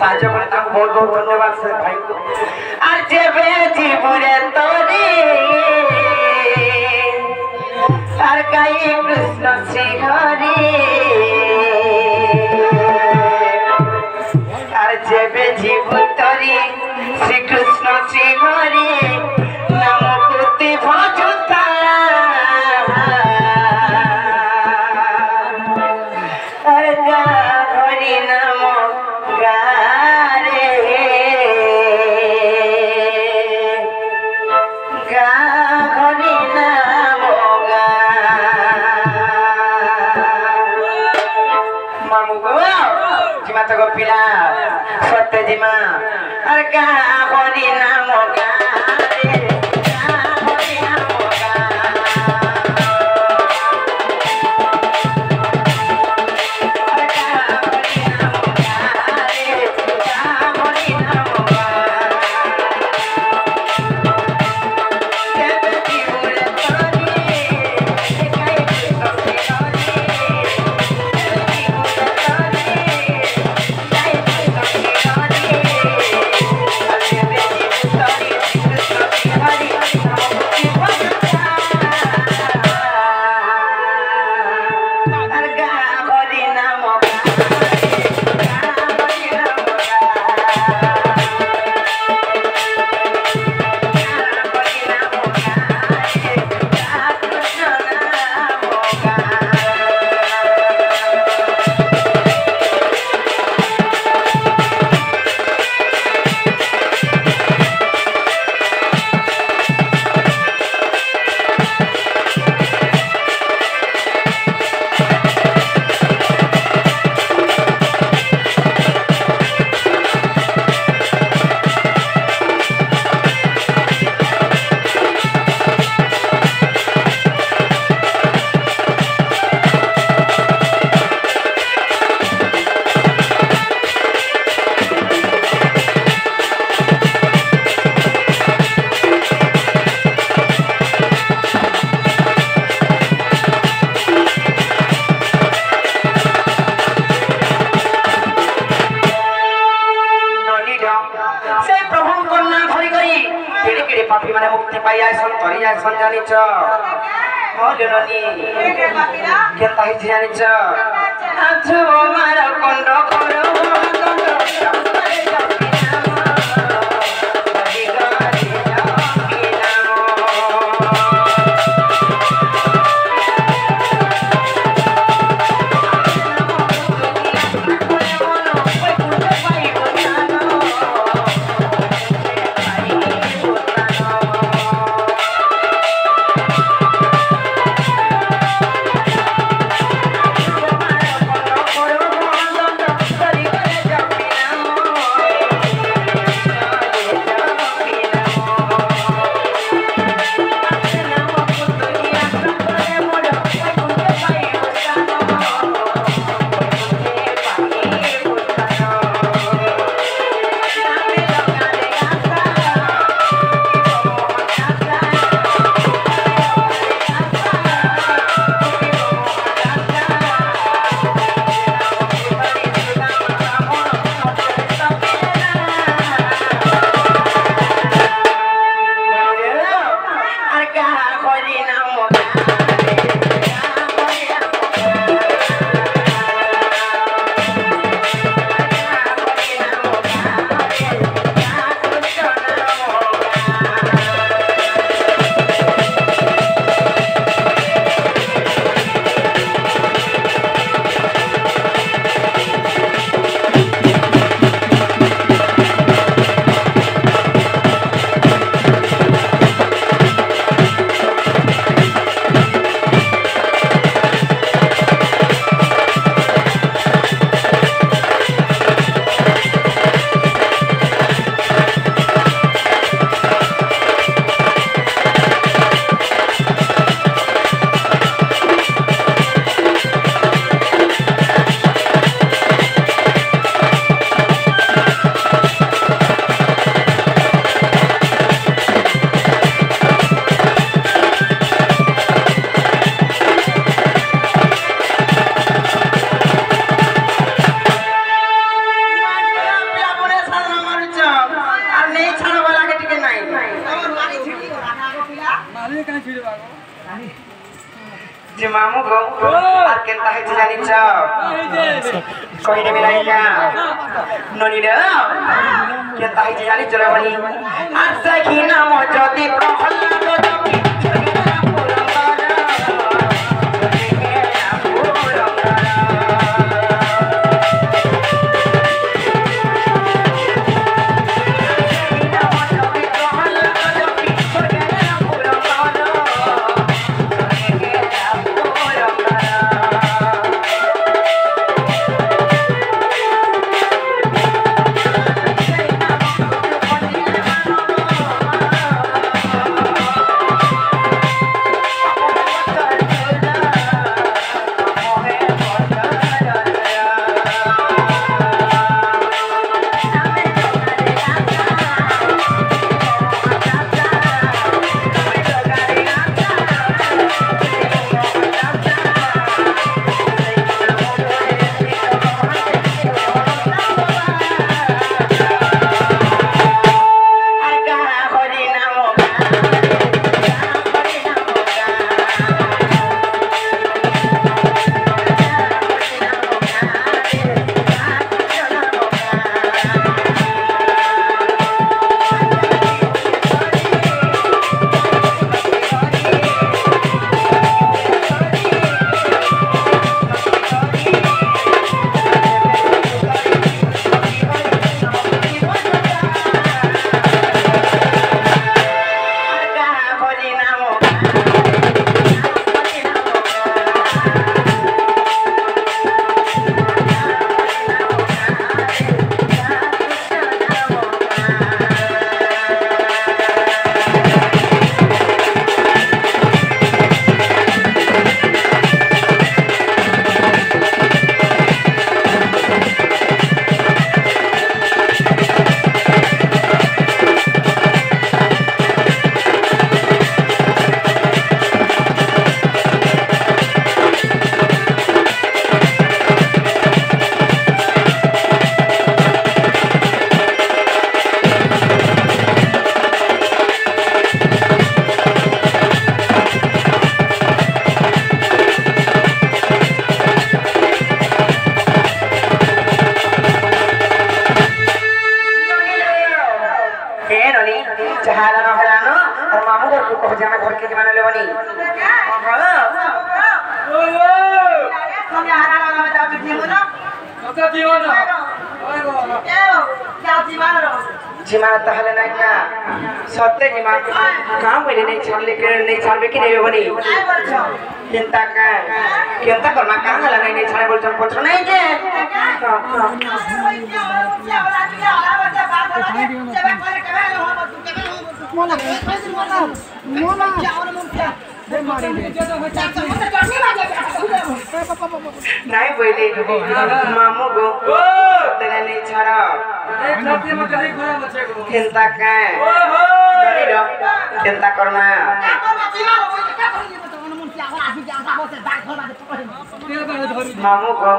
साहाय्य करे ताको बहुत बहुत धन्यवाद से भाई को আর যেবে জীবনে তোরে আর গাই কৃষ্ণ শ্রী হরি আর যেবে জীবন তোরে শ্রী কৃষ্ণ শ্রী হরি নাম করতে ভজতা আর গা হরি নাম গারে গা হরি নাম গা মামু গো জিমা তো পিলা সত্য জিমা আর গা হরি নাম গা पापी माने मुक्ति पाई आए सन तरी आए सन जानी छ हो जननी के ताई जानी छ आजो मारा कोंडो करो जे मामू गो আর কেনতা হইছে জানিছ কইনে মিলাইকা ননি রে কেনতা হইছে জানিছ রে বনি আর সখী নাম যদি প্রহল্লাদ জকি जीमा ताहले नहीं ना सत्य जीमा काम बोले नहीं छाड़बे कि नहीं बनी चिंता कर मा काम हला नहीं छाड़े बोल चल पछ नहीं जे नहीं बोले मामू गो तेरे नहीं छाड़ा चिंता चिंता करना मामू को